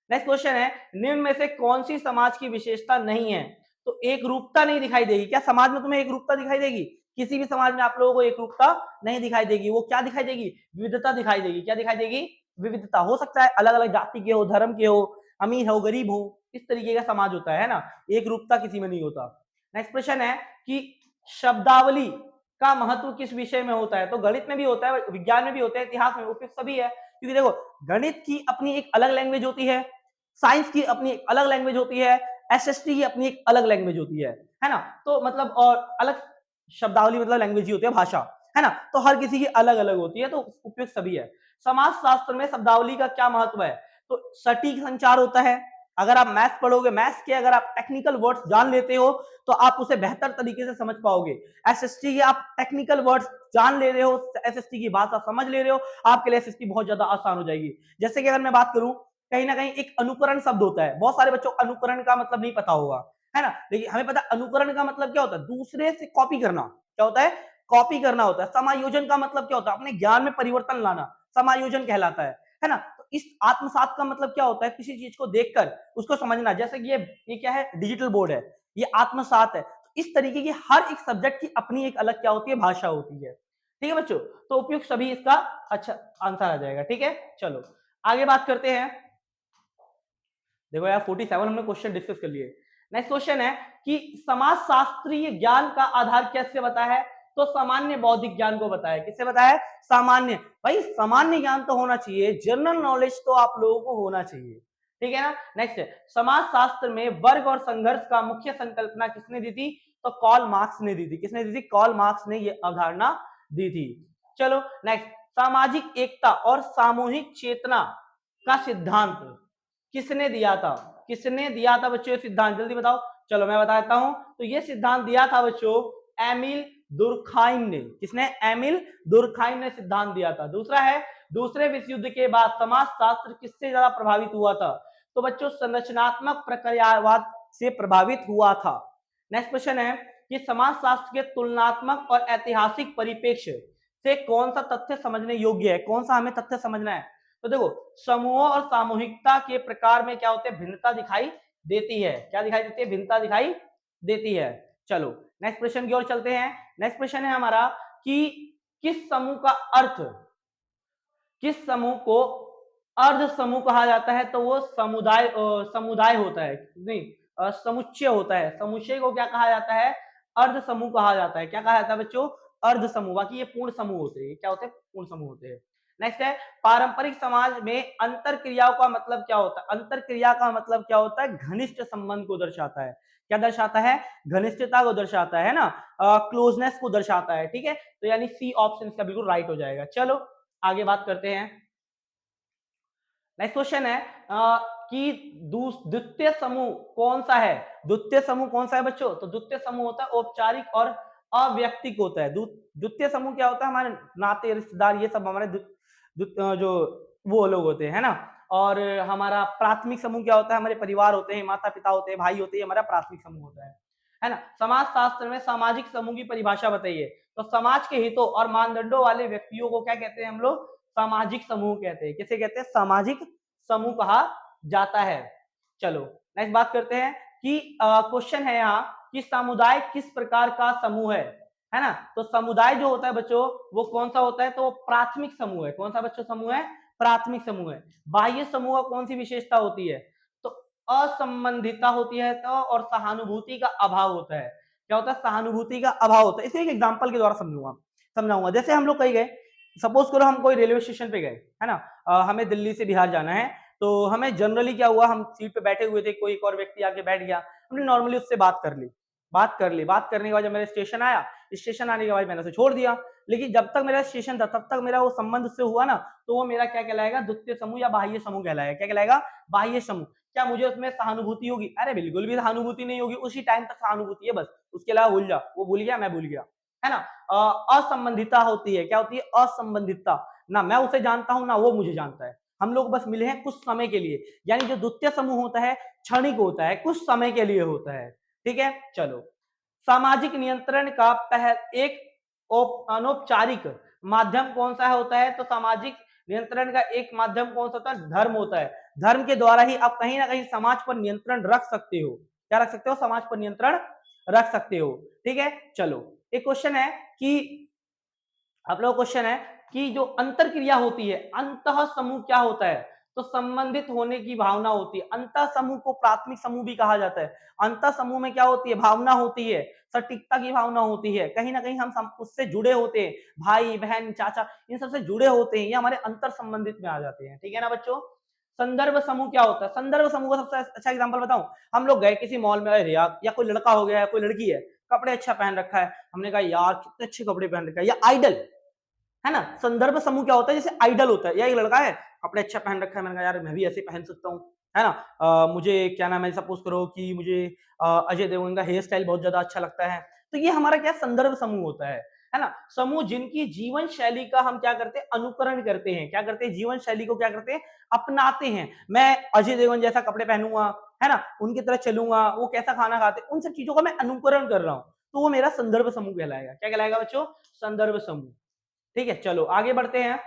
नेक्स्ट क्वेश्चन है, निम्न में से कौन सी समाज की विशेषता नहीं है। तो एक रूपता नहीं दिखाई देगी क्या, समाज में तुम्हें एक रूपता दिखाई देगी, किसी भी समाज में आप लोगों को एक रूपता नहीं दिखाई देगी। वो क्या दिखाई देगी, विविधता दिखाई देगी। क्या दिखाई देगी, विविधता। हो सकता है अलग अलग जाति के हो, धर्म के हो, अमीर हो, गरीब हो, इस तरीके का समाज होता है ना, एक रूपता किसी में नहीं होता। नेक्स्ट प्रश्न है कि शब्दावली का महत्व किस विषय में होता है। तो गणित में भी होता है, विज्ञान में भी होता है, इतिहास में, उपयुक्त सभी है। क्योंकि देखो, गणित की अपनी एक अलग लैंग्वेज होती है, साइंस की अपनी एक अलग लैंग्वेज होती है, एसएसटी की अपनी एक अलग लैंग्वेज होती है ना। तो मतलब और अलग शब्दावली मतलब लैंग्वेज ही होती है, भाषा, है ना। तो हर किसी की अलग अलग होती है, तो उपयुक्त सभी है। समाज शास्त्र में शब्दावली का क्या महत्व है, तो सटीक संचार होता है। अगर आप मैथ्स पढ़ोगे, मैथ्स के अगर आप टेक्निकल वर्ड्स जान लेते हो तो आप उसे बेहतर तरीके से समझ पाओगे। एसएसटी के आप टेक्निकल वर्ड्स जान ले रहे हो, एसएसटी की भाषा समझ ले रहे हो, आपके लिए एसएसटी बहुत ज्यादा आसान हो जाएगी। जैसे कि अगर मैं बात करूं, कहीं ना कहीं एक अनुकरण शब्द होता है, बहुत सारे बच्चों को अनुकरण का मतलब नहीं पता होगा, है ना। देखिए हमें पता है अनुकरण का मतलब क्या होता है, दूसरे से कॉपी करना, क्या होता है, कॉपी करना होता है। समायोजन का मतलब क्या होता है, अपने ज्ञान में परिवर्तन लाना, समायोजन कहलाता है ना। तो इस आत्मसात का मतलब क्या होता है, किसी चीज को देखकर उसको समझना, जैसे कि ये क्या है, डिजिटल बोर्ड है, ये आत्मसात है। तो इस तरीके की हर एक सब्जेक्ट की अपनी एक अलग क्या होती है, भाषा होती है। ठीक है बच्चों, तो उपयुक्त सभी इसका अच्छा आंसर आ जाएगा। ठीक है, चलो आगे बात करते हैं। देखो यार 47 हमने क्वेश्चन डिस्कस कर लिए। नेक्स्ट क्वेश्चन है कि समाज शास्त्रीय ज्ञान का आधार कैसे बताया है, तो सामान्य बौद्धिक ज्ञान को बताया। किससे बताया, सामान्य। भाई सामान्य ज्ञान तो होना चाहिए, जनरल नॉलेज तो आप लोगों को होना चाहिए। ठीक है ना। नेक्स्ट है, समाज शास्त्र में वर्ग और संघर्ष का मुख्य संकल्पना किसने दी थी, तो कॉल मार्क्स ने दी थी। किसने दी थी, कॉल मार्क्स ने ये अवधारणा दी थी। चलो नेक्स्ट, सामाजिक एकता और सामूहिक चेतना का सिद्धांत किसने दिया था, किसने दिया था बच्चों ये सिद्धांत, जल्दी बताओ। चलो मैं बता देता हूं, तो ये सिद्धांत दिया था बच्चों एमिल दुर्खाइम ने। किसने, एमिल दुर्खाइम ने सिद्धांत दिया था। दूसरा है, दूसरे विश्व युद्ध के बाद समाजशास्त्र किससे ज्यादा प्रभावित हुआ था, तो बच्चों संरचनात्मक प्रक्रियावाद से प्रभावित हुआ था। नेक्स्ट क्वेश्चन है कि समाजशास्त्र के तुलनात्मक और ऐतिहासिक परिप्रेक्ष्य से कौन सा तथ्य समझने योग्य है, कौन सा हमें तथ्य समझना है, तो देखो समूह और सामूहिकता के प्रकार में क्या होते हैं, भिन्नता दिखाई देती है। क्या दिखाई देती है, भिन्नता दिखाई देती है। चलो नेक्स्ट प्रश्न की ओर चलते हैं। नेक्स्ट प्रश्न है हमारा कि किस समूह का अर्थ, किस समूह को अर्ध समूह कहा जाता है, तो वो समुदाय समुदाय होता है, नहीं समुच्चय होता है। समुच्चय को क्या कहा जाता है, अर्ध समूह कहा जाता है। क्या कहा जाता है बच्चों, अर्ध समूह। बाकी ये पूर्ण समूह होते हैं, क्या होते हैं, पूर्ण समूह होते हैं। नेक्स्ट है, पारंपरिक समाज में अंतर क्रियाओं का मतलब क्या होता है, अंतर क्रिया का मतलब क्या होता है, घनिष्ठ संबंध को दर्शाता है। क्या दर्शाता है, घनिष्ठता को दर्शाता है ना, क्लोजनेस को दर्शाता है। ठीक है, तो यानी सी ऑप्शन इसका बिल्कुल राइट हो जाएगा। चलो आगे बात करते हैं। नेक्स्ट क्वेश्चन है कि द्वितीय समूह कौन सा है, द्वितीय समूह कौन सा है बच्चों, तो द्वितीय समूह होता है औपचारिक और अव्यक्तिक होता है। द्वितीय समूह क्या होता है, हमारे नाते रिश्तेदार ये सब हमारे जो वो लोग होते हैं ना। और हमारा प्राथमिक समूह क्या होता है, हमारे परिवार होते हैं, माता पिता होते हैं, भाई होते हैं, हमारा प्राथमिक समूह होता है ना। समाज शास्त्र में सामाजिक समूह की परिभाषा बताइए, तो समाज के हितों और मानदंडों वाले व्यक्तियों को क्या कहते हैं हम लोग, सामाजिक समूह कहते हैं। किसे कहते हैं, सामाजिक समूह कहा जाता है। चलो नेक्स्ट बात करते हैं कि क्वेश्चन है यहाँ कि समुदाय किस प्रकार का समूह है ना। तो समुदाय जो होता है बच्चों वो कौन सा होता है, तो वो प्राथमिक समूह है। कौन सा बच्चों समूह है, प्राथमिक समूह है। बाह्य समूह का कौन सी विशेषता होती है, तो असंबंधिता होती है, तो और सहानुभूति का अभाव होता है। क्या होता है, सहानुभूति का अभाव होता है। इसे एक एग्जांपल के द्वारा समझाऊंगा। जैसे हम लोग कहीं गए, सपोज करो हम कोई रेलवे स्टेशन पे गए, है ना, हमें दिल्ली से बिहार जाना है, तो हमें जनरली क्या हुआ, हम सीट पे बैठे हुए थे, कोई एक और व्यक्ति आके बैठ गया, हमने नॉर्मली उससे बात कर ली, बात करने के बाद जब मेरा स्टेशन आया, स्टेशन आने के बाद मैंने उसे छोड़ दिया। लेकिन जब तक मेरा स्टेशन था तब तक मेरा वो संबंध उससे हुआ ना, तो वो मेरा क्या कहलाएगा, द्वितीय समूह या बाह्य समूह कहलाएगा। क्या कहलाएगा, बाह्य समूह। क्या मुझे उसमें सहानुभूति होगी, अरे बिल्कुल भी सहानुभूति नहीं होगी, उसी टाइम तक सहानुभूति है बस, उसके अलावा भूल जा, वो भूल गया मैं भूल गया, है ना। असंबंधिता होती है। क्या होती है, असंबंधितता, ना मैं उसे जानता हूं ना वो मुझे जानता है, हम लोग बस मिले हैं कुछ समय के लिए। यानी जो द्वितीय समूह होता है क्षणिक होता है, कुछ समय के लिए होता है। ठीक है, चलो सामाजिक नियंत्रण का एक अनौपचारिक माध्यम कौन सा होता है, तो सामाजिक नियंत्रण का एक माध्यम कौन सा होता है, धर्म होता है। धर्म के द्वारा ही आप कहीं ना कहीं समाज पर नियंत्रण रख सकते हो। क्या रख सकते हो, समाज पर नियंत्रण रख सकते हो। ठीक है, चलो एक क्वेश्चन है कि आप लोग क्वेश्चन है कि जो अंतर क्रिया होती है, अंतः समूह क्या होता है, तो संबंधित होने की भावना होती है। अंतः समूह को प्राथमिक समूह भी कहा जाता है। अंतः समूह में क्या होती है, भावना होती है, सटीकता की भावना होती है, कहीं ना कहीं हम उससे जुड़े होते हैं, भाई बहन चाचा इन सबसे जुड़े होते हैं, ये हमारे अंतर संबंधित में आ जाते हैं। ठीक है ना बच्चों। संदर्भ समूह क्या होता है, संदर्भ समूह का सबसे अच्छा एग्जांपल बताऊं, हम लोग गए किसी मॉल में, अरे यार या कोई लड़का हो गया है, कोई लड़की है, कपड़े अच्छा पहन रखा है, हमने कहा यार कितने अच्छे कपड़े पहन रखा है, या आइडल, है ना। संदर्भ समूह क्या होता है, जैसे आइडल होता है, या एक लड़का है कपड़े अच्छा पहन रखा है, मैंने कहा यार मैं भी ऐसे पहन सकता हूँ, है ना। मुझे क्या नाम है, सपोज करो कि मुझे अजय देवगन का हेयर स्टाइल बहुत ज्यादा अच्छा लगता है, तो ये हमारा क्या संदर्भ समूह होता है ना। समूह जिनकी जीवन शैली का हम क्या करते हैं, अनुकरण करते हैं। क्या करते हैं, जीवन शैली को क्या करते हैं, अपनाते हैं। मैं अजय देवगन जैसा कपड़े पहनूंगा, है ना, उनकी तरह चलूंगा, वो कैसा खाना खाते, उन सब चीजों का मैं अनुकरण कर रहा हूँ, तो वो मेरा संदर्भ समूह कहलाएगा। क्या कहलाएगा बच्चों? संदर्भ समूह। ठीक है, चलो आगे बढ़ते हैं।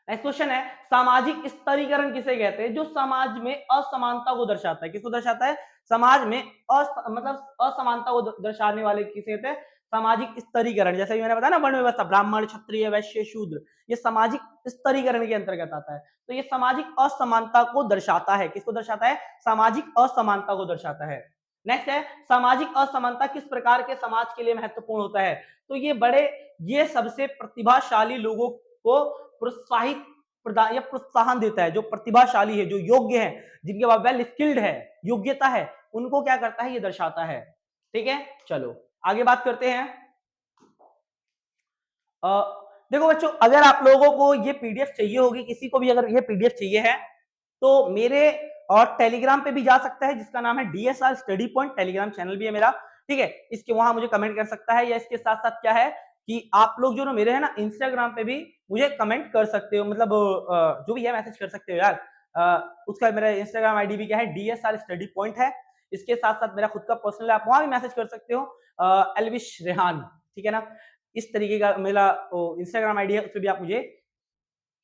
नेक्स्ट क्वेश्चन है, सामाजिक स्तरीकरण किसे कहते हैं? जो समाज में असमानता को दर्शाता है। किसको दर्शाता है? समाज में मतलब असमानता को दर्शाने वाले किसे कहते हैं? सामाजिक स्तरीकरण। जैसे मैंने बताया ना, वर्ण व्यवस्था, ब्राह्मण, क्षत्रिय, वैश्य, शूद्र, ये सामाजिक स्तरीकरण के अंतर्गत आता है। तो ये सामाजिक असमानता को दर्शाता है। किसको दर्शाता है? सामाजिक असमानता को दर्शाता है। नेक्स्ट है, सामाजिक असमानता किस प्रकार के समाज के लिए महत्वपूर्ण होता है? तो ये सबसे प्रतिभाशाली लोगों को प्रोत्साहित प्रदान या प्रोत्साहन देता है। जो प्रतिभाशाली है, जो योग्य है, जिनके पास वेल स्किल्ड है, योग्यता है, उनको क्या करता है? ये दर्शाता है। ठीक है, चलो आगे बात करते हैं। देखो बच्चों, अगर आप लोगों को ये पीडीएफ चाहिए होगी, किसी को भी अगर ये पीडीएफ चाहिए है, तो मेरे और टेलीग्राम पे भी जा सकता है, जिसका नाम है DSR study point, Telegram channel भी है मेरा। ठीक है, इसके वहां मुझे कमेंट कर सकता है, या इसके साथ साथ क्या है कि आप लोग जो ना मेरे है ना इंस्टाग्राम पे भी मुझे कमेंट कर सकते हो, मतलब जो भी है मैसेज कर सकते हो यार। उसका मेरा इंस्टाग्राम आईडी भी क्या है? डीएसआर स्टडी पॉइंट है। इसके साथ साथ मेरा खुद का पर्सनल, आप वहां भी मैसेज कर सकते हो, एलविश रेहान। ठीक है ना, इस तरीके का मेरा इंस्टाग्राम आईडी है, उस पर भी आप मुझे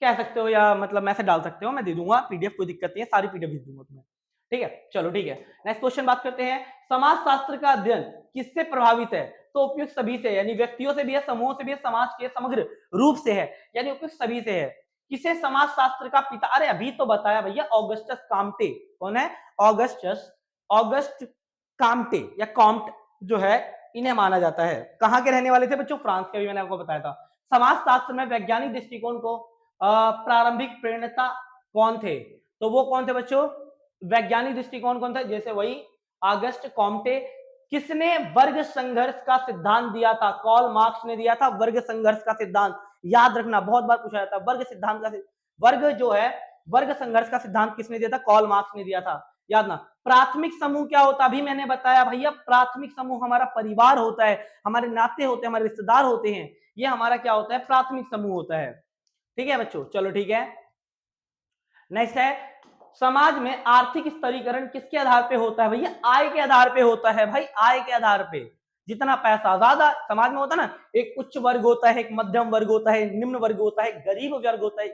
कह सकते हो, या मतलब मैसेज डाल सकते हो, मैं दे दूंगा पीडीएफ, कोई दिक्कत नहीं है, सारी पीडीएफ भेज दूंगा तुम्हें। ठीक है, चलो ठीक है। नेक्स्ट क्वेश्चन बात करते हैं, समाज शास्त्र का अध्ययन किससे प्रभावित है? तो उपयुक्त सभी से, यानी व्यक्तियों से भी है, समूहों से भी है, समाज के समग्र रूप से है, यानी उपयुक्त सभी से है। किसे समाज शास्त्र का पिता? अरे अभी तो बताया भैया, ऑगस्टस काम्टे। कौन है? ऑगस्ट काम्टे या कॉम्ट जो है, इन्हें माना जाता है। कहां के रहने वाले थे बच्चों? फ्रांस के, भी मैंने आपको बताया था। समाज शास्त्र में वैज्ञानिक दृष्टिकोण को प्रारंभिक प्रेरणा कौन थे? तो वो कौन थे बच्चों? वैज्ञानिक दृष्टिकोण कौन था? जैसे वही ऑगस्ट कॉम्टे। किसने वर्ग संघर्ष का सिद्धांत दिया था? कार्ल मार्क्स ने दिया था वर्ग संघर्ष का सिद्धांत। याद रखना, बहुत बार पूछा जाता है वर्ग सिद्धांत का, वर्ग जो है, वर्ग संघर्ष का सिद्धांत किसने दिया था? कार्ल मार्क्स ने दिया था। याद ना। प्राथमिक समूह क्या होता है? अभी मैंने बताया भैया, प्राथमिक समूह हमारा परिवार होता है, हमारे नाते होते हैं, हमारे रिश्तेदार होते हैं, ये हमारा क्या होता है? प्राथमिक समूह होता है। ठीक है बच्चों, चलो ठीक है। नेक्स्ट है, समाज में आर्थिक स्तरीकरण किसके आधार पे होता है? भैया आय के आधार पे होता है भाई, आय के आधार पे। जितना पैसा ज्यादा समाज में होता है ना, एक उच्च वर्ग होता है, एक मध्यम वर्ग होता है, निम्न वर्ग होता है, गरीब वर्ग होता है,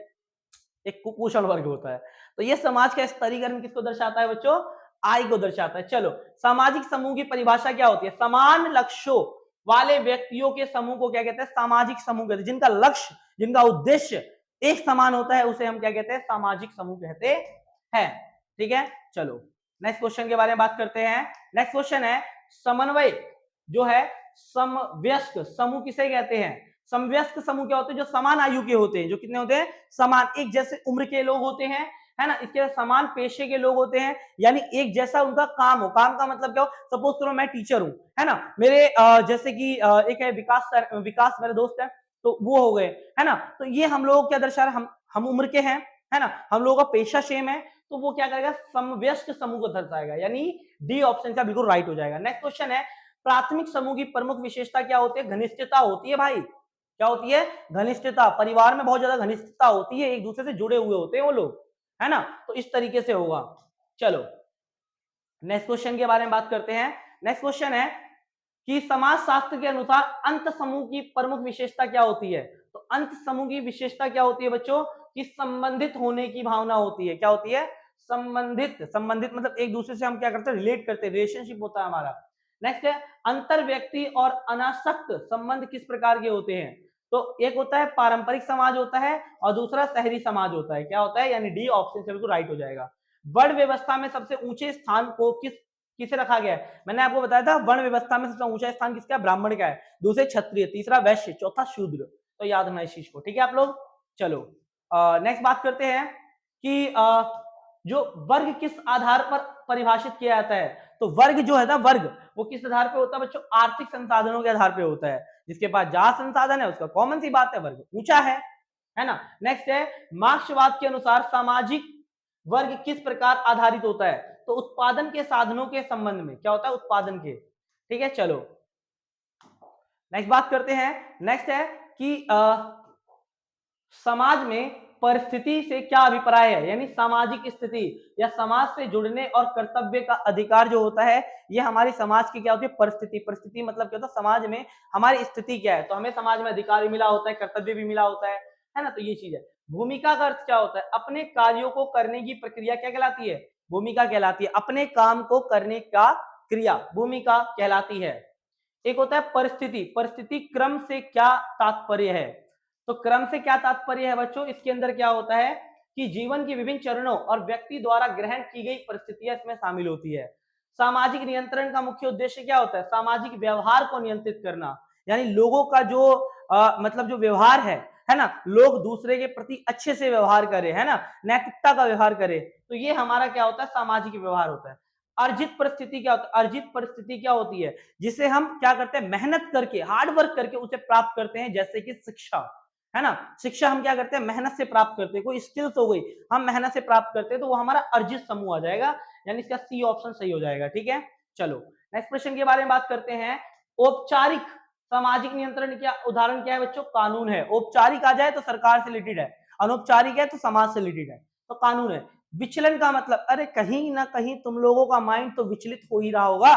एक कुपोषण वर्ग होता है। तो ये समाज का स्तरीकरण किसको दर्शाता है बच्चों? आय को दर्शाता है। चलो, सामाजिक समूह की परिभाषा क्या होती है? समान लक्ष्यों वाले व्यक्तियों के समूह को क्या कहते हैं? सामाजिक समूह कहते हैं। जिनका लक्ष्य, जिनका उद्देश्य एक समान होता है, उसे हम क्या कहते हैं? सामाजिक समूह कहते हैं। ठीक है, चलो नेक्स्ट क्वेश्चन के बारे में बात करते हैं। नेक्स्ट क्वेश्चन है, समन्वय जो है, समवयस्क समूह किसे कहते हैं? समवयस्क समूह क्या होते हैं? जो समान आयु के होते हैं। जो कितने होते हैं? समान, एक जैसे उम्र के लोग होते हैं, है ना। इसके समान पेशे के लोग होते हैं, यानी एक जैसा उनका काम हो। काम का मतलब क्या हो? सपोज करो मैं टीचर हूं, है ना, मेरे जैसे कि एक है विकास सर, विकास मेरे दोस्त है, तो वो हो गए, है ना। तो ये हम लोग क्या दर्शा रहे? हम उम्र के हैं, है ना, हम लोगों का पेशा सेम है, तो वो क्या करेगा? समवयस्क समूह को दर्शाएगा, यानी डी ऑप्शन का बिल्कुल राइट हो जाएगा। नेक्स्ट क्वेश्चन है, प्राथमिक समूह की प्रमुख विशेषता क्या होती है? घनिष्ठता होती है भाई। क्या होती है? घनिष्ठता। परिवार में बहुत ज्यादा घनिष्ठता होती है, एक दूसरे से जुड़े हुए होते हैं वो लोग, है ना। तो इस तरीके से होगा। चलो नेक्स्ट क्वेश्चन के बारे में बात करते हैं। नेक्स्ट क्वेश्चन है कि समाज शास्त्र के अनुसार अंत समूह की प्रमुख विशेषता क्या होती है? तो अंत समूह की विशेषता क्या होती है बच्चों? कि संबंधित होने की भावना होती है। क्या होती है? संबंधित। संबंधित मतलब एक दूसरे से हम क्या करते हैं? रिलेट करते हैं, रिलेशनशिप होता है हमारा। नेक्स्ट है, अंतर व्यक्ति और अनासक्त संबंध किस प्रकार के होते हैं? तो एक होता है पारंपरिक समाज होता है, और दूसरा शहरी समाज होता है। क्या होता है? यानी डी ऑप्शन से बिल्कुल राइट हो जाएगा। वर्ण व्यवस्था में सबसे ऊंचे स्थान को किसे रखा गया है? मैंने आपको बताया था वर्ण व्यवस्था में सबसे ऊंचा स्थान किसका है? ब्राह्मण का है। दूसरे क्षत्रिय, तीसरा वैश्य, चौथा शूद्र। तो याद रखना इस चीज को, ठीक है आप लोग। चलो नेक्स्ट बात करते हैं कि जो वर्ग किस आधार पर परिभाषित किया जाता है? तो वर्ग जो है ना, वर्ग वो किस आधार पे होता है बच्चों? आर्थिक संसाधनों के आधार पे होता है। जिसके पास ज्यादा संसाधन है, उसका कॉमन सी बात है, वर्ग ऊंचा है ना। नेक्स्ट है, मार्क्सवाद के अनुसार सामाजिक वर्ग किस प्रकार आधारित होता है? तो उत्पादन के साधनों के संबंध में। क्या होता है? उत्पादन के। ठीक है, चलो नेक्स्ट बात करते हैं। नेक्स्ट है कि समाज में परिस्थिति से क्या अभिप्राय है, यानी सामाजिक स्थिति या समाज से जुड़ने और कर्तव्य का अधिकार जो होता है, ये हमारी समाज की क्या होती है, परिस्थिति। परिस्थिति मतलब क्या होता है, समाज में हमारी स्थिति क्या है, तो हमें समाज में अधिकार भी मिला होता है, कर्तव्य भी मिला होता है ना, तो ये चीज है। भूमिका का अर्थ क्या होता है, अपने कार्यों को करने की प्रक्रिया क्या कहलाती है, भूमिका कहलाती है। अपने काम को करने का क्रिया भूमिका कहलाती है। एक होता है परिस्थिति, परिस्थिति क्रम से क्या तात्पर्य है, तो क्रम से क्या तात्पर्य है बच्चों, इसके अंदर क्या होता है कि जीवन के विभिन्न चरणों और व्यक्ति द्वारा ग्रहण की गई परिस्थितियां इसमें शामिल होती है। सामाजिक नियंत्रण का मुख्य उद्देश्य क्या होता है, सामाजिक व्यवहार को नियंत्रित करना, यानी लोगों का जो मतलब जो व्यवहार है ना, लोग दूसरे के प्रति अच्छे से व्यवहार करें, है ना, नैतिकता का व्यवहार करें, तो ये हमारा क्या होता है, सामाजिक व्यवहार होता है। अर्जित परिस्थिति क्या होता है, अर्जित परिस्थिति क्या होती है, जिसे हम क्या करते हैं, मेहनत करके, हार्ड वर्क करके उसे प्राप्त करते हैं, जैसे कि शिक्षा, है ना, शिक्षा हम क्या करते हैं, मेहनत से प्राप्त करते हैं, कोई स्किल्स हो गई हम मेहनत से प्राप्त करते हैं, तो वो हमारा अर्जित समूह आ जाएगा, यानी इसका सी ऑप्शन सही हो जाएगा। ठीक है, चलो नेक्स्ट प्रश्न के बारे में बात करते हैं। औपचारिक सामाजिक नियंत्रण क्या उदाहरण क्या है बच्चों, कानून है। औपचारिक आ जाए तो सरकार से रिलेटेड है, अनौपचारिक है तो समाज से रिलेटेड है, तो कानून है। विचलन का मतलब, अरे कहीं ना कहीं तुम लोगों का माइंड तो विचलित हो ही रहा होगा,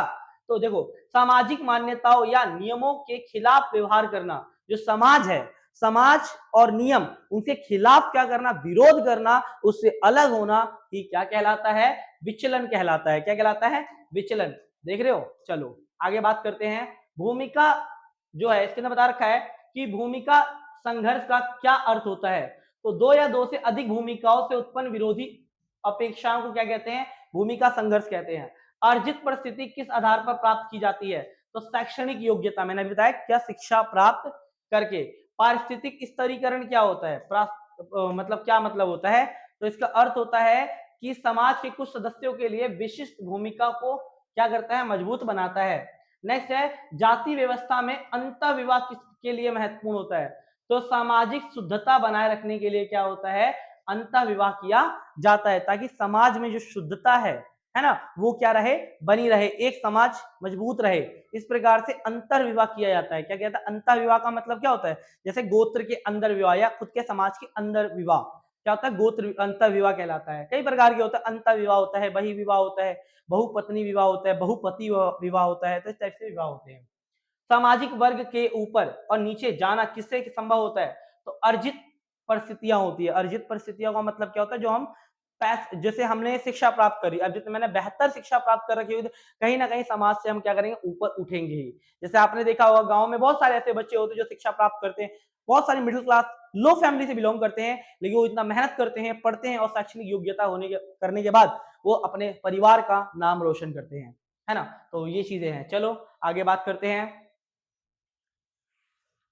तो देखो सामाजिक मान्यताओं या नियमों के खिलाफ व्यवहार करना, जो समाज है, समाज और नियम उनके खिलाफ क्या करना, विरोध करना, उससे अलग होना ही क्या कहलाता है, विचलन कहलाता है। क्या कहलाता है, विचलन। देख रहे हो, चलो आगे बात करते हैं। भूमिका जो है इसके अंदर बता रखा है कि भूमिका संघर्ष का क्या अर्थ होता है, तो दो या दो से अधिक भूमिकाओं से उत्पन्न विरोधी अपेक्षाओं को क्या कहते हैं, भूमिका संघर्ष कहते हैं। अर्जित परिस्थिति किस आधार पर प्राप्त की जाती है, तो शैक्षणिक योग्यता, मैंने अभी बताया क्या, शिक्षा प्राप्त करके। पारिस्थितिक स्तरीकरण क्या होता है, मतलब क्या मतलब होता है, तो इसका अर्थ होता है कि समाज के कुछ सदस्यों के लिए विशिष्ट भूमिका को क्या करता है, मजबूत बनाता है। नेक्स्ट है जाति व्यवस्था में अंतः विवाह किसके लिए महत्वपूर्ण होता है, तो सामाजिक शुद्धता बनाए रखने के लिए क्या होता है, अंतः विवाह किया जाता है, ताकि समाज में जो शुद्धता है ना, वो क्या रहे, बनी रहे, एक समाज मजबूत रहे, इस प्रकार से अंतर विवाह किया जाता है। क्या कहता है, अंतर विवाह का मतलब क्या होता है, जैसे गोत्र के अंदर विवाह या खुद के समाज के अंदर विवाह, क्या होता है, गोत्र अंतर विवाह कहलाता है। कई प्रकार के होता है, अंतर विवाह होता है, बही विवाह होता है, बहुपत्नी विवाह होता है, बहुपति विवाह होता है, तो इस टाइप से विवाह होते हैं। सामाजिक वर्ग के ऊपर और नीचे जाना किससे संभव होता है, तो अर्जित परिस्थितियां होती है। अर्जित परिस्थितियों का मतलब क्या होता है, जो हम जैसे हमने शिक्षा प्राप्त करी, अब जैसे मैंने बेहतर शिक्षा प्राप्त कर रखी हुई, कहीं ना कहीं समाज से हम क्या करेंगे, ऊपर उठेंगे ही। जैसे आपने देखा होगा गांव में बहुत सारे ऐसे बच्चे होते हैं जो शिक्षा प्राप्त करते हैं, बहुत सारी मिडिल क्लास लो फैमिली से बिलोंग करते हैं, लेकिन वो इतना मेहनत करते हैं, पढ़ते हैं और शैक्षणिक योग्यता करने के बाद वो अपने परिवार का नाम रोशन करते हैं, है ना, तो ये चीजें हैं। चलो आगे बात करते हैं।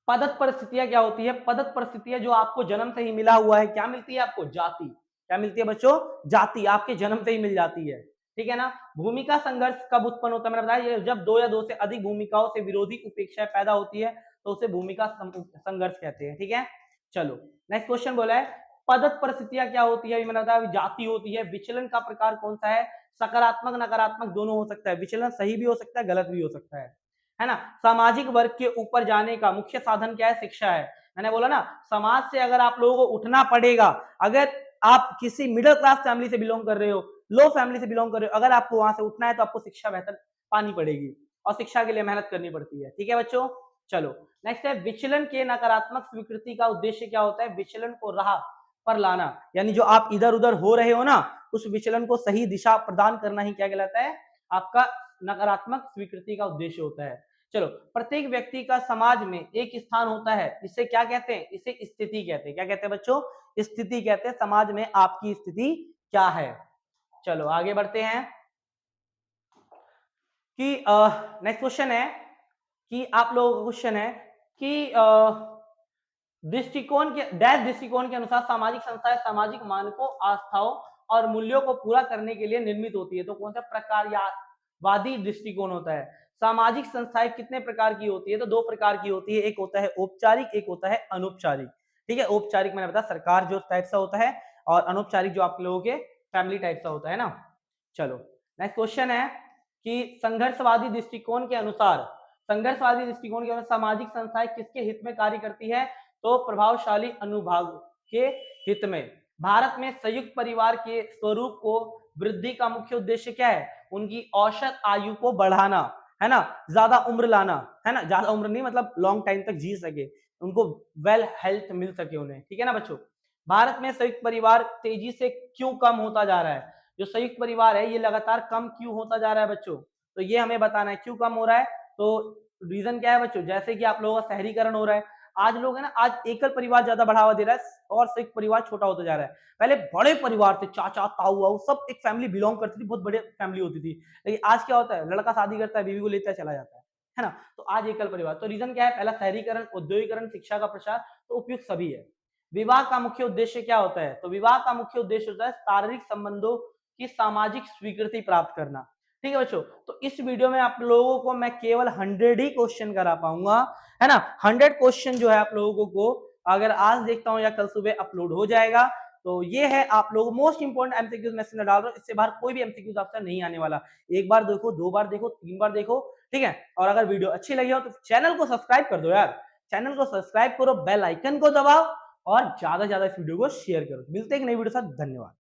पदत परिस्थितियां क्या होती है, पदत परिस्थितियां जो आपको जन्म से ही मिला हुआ है, क्या मिलती है आपको, जाति। क्या मिलती है बच्चों, जाति आपके जन्म से ही मिल जाती है। ठीक है ना। भूमिका संघर्ष कब उत्पन्न होता है, मैंने बताया जब दो या दो से अधिक भूमिकाओं से विरोधी उपेक्षाएं पैदा होती है, तो उसे भूमिका संघर्ष कहते हैं। ठीक है, चलो नेक्स्ट क्वेश्चन बोला है, पदत परिस्थितियां क्या होती है, मैंने बताया जाति होती है। विचलन का प्रकार कौन सा है, सकारात्मक नकारात्मक दोनों हो सकता है, विचलन सही भी हो सकता है, गलत भी हो सकता है ना। सामाजिक वर्ग के ऊपर जाने का मुख्य साधन क्या है, शिक्षा है। मैंने बोला ना, समाज से अगर आप लोगों को उठना पड़ेगा, अगर आप किसी मिडिल क्लास फैमिली से बिलोंग कर रहे हो, लो फैमिली से बिलोंग कर रहे हो, अगर आपको वहां से उठना है तो आपको शिक्षा बेहतर पानी पड़ेगी और शिक्षा के लिए मेहनत करनी पड़ती है। ठीक है बच्चों, चलो नेक्स्ट है विचलन के नकारात्मक स्वीकृति का उद्देश्य क्या होता है, विचलन को राह पर लाना, यानी जो आप इधर उधर हो रहे हो ना, उस विचलन को सही दिशा प्रदान करना ही क्या कहलाता है, आपका नकारात्मक स्वीकृति का उद्देश्य होता है। चलो, प्रत्येक व्यक्ति का समाज में एक स्थान होता है, इसे क्या कहते हैं, इसे स्थिति कहते हैं। क्या कहते हैं बच्चों, स्थिति कहते हैं, समाज में आपकी स्थिति क्या है। चलो आगे बढ़ते हैं कि नेक्स्ट क्वेश्चन है कि आप लोगों का क्वेश्चन है कि दृष्टिकोण के डैश दृष्टिकोण के अनुसार सामाजिक संस्थाएं सामाजिक मानकों, आस्थाओं और मूल्यों को पूरा करने के लिए निर्मित होती है, तो कौन सा प्रकारवादी दृष्टिकोण होता है। सामाजिक संस्थाएं कितने प्रकार की होती है, तो दो प्रकार की होती है, एक होता है औपचारिक, एक होता है अनौपचारिक। ठीक है, औपचारिक मैंने बताया सरकार जो टाइप सा होता है, और अनौपचारिक जो आप लोगों के फैमिली टाइप सा होता है ना। चलो नेक्स्ट क्वेश्चन है कि संघर्षवादी दृष्टिकोण के अनुसार, सामाजिक संस्थाएं किसके हित में कार्य करती है, तो प्रभावशाली अनुभाग के हित में। भारत में संयुक्त परिवार के स्वरूप को वृद्धि का मुख्य उद्देश्य क्या है? उनकी औसत आयु को बढ़ाना, है ना, ज्यादा उम्र लाना, है ना, ज्यादा उम्र नहीं मतलब लॉन्ग टाइम तक जी सके, उनको वेल हेल्थ मिल सके उन्हें, ठीक है ना बच्चों। भारत में संयुक्त परिवार तेजी से क्यों कम होता जा रहा है? जो संयुक्त परिवार है ये लगातार कम क्यों होता जा रहा है बच्चों? तो ये हमें बताना है क्यों कम हो रहा है। तो रीजन क्या है बच्चों? जैसे कि आप लोगों का शहरीकरण हो रहा है, आज लोग है ना, आज एकल परिवार ज्यादा बढ़ावा दे रहा है और संयुक्त परिवार छोटा होता जा रहा है। पहले बड़े परिवार थे, चाचा ताऊ वाऊ सब एक फैमिली बिलोंग करती थी, बहुत बड़े फैमिली होती थी। लेकिन आज क्या होता है, लड़का शादी करता है, बीवी को लेता है, चला जाता है ना। तो आज एकल परिवार। तो रीजन क्या है? पहला शहरीकरण, औद्योगिकरण, शिक्षा का प्रसार, तो उपयुक्त सभी है। विवाह का मुख्य उद्देश्य क्या होता है? तो विवाह का मुख्य उद्देश्य होता है शारीरिक संबंधों की सामाजिक स्वीकृति प्राप्त करना। ठीक है बच्चों, तो इस वीडियो में आप लोगों को मैं केवल 100 ही क्वेश्चन करा पाऊंगा, है ना। 100 क्वेश्चन जो है आप लोगों को अगर आज देखता हूं या कल सुबह अपलोड हो जाएगा। तो ये है आप लोग मोस्ट इंपोर्टेंट एमसीक्यूज मैं इसमें डाल रहा हूं, इससे बाहर कोई भी एमसीक्यूज आपसे नहीं आने वाला। एक बार देखो, दो बार देखो, तीन बार देखो, ठीक है। और अगर वीडियो अच्छी लगी हो तो चैनल को सब्सक्राइब कर दो यार, चैनल को सब्सक्राइब करो, बेल आइकन को दबाओ और ज्यादा से ज्यादा इस वीडियो को शेयर करो। मिलते हैं एक नई वीडियो के साथ, धन्यवाद।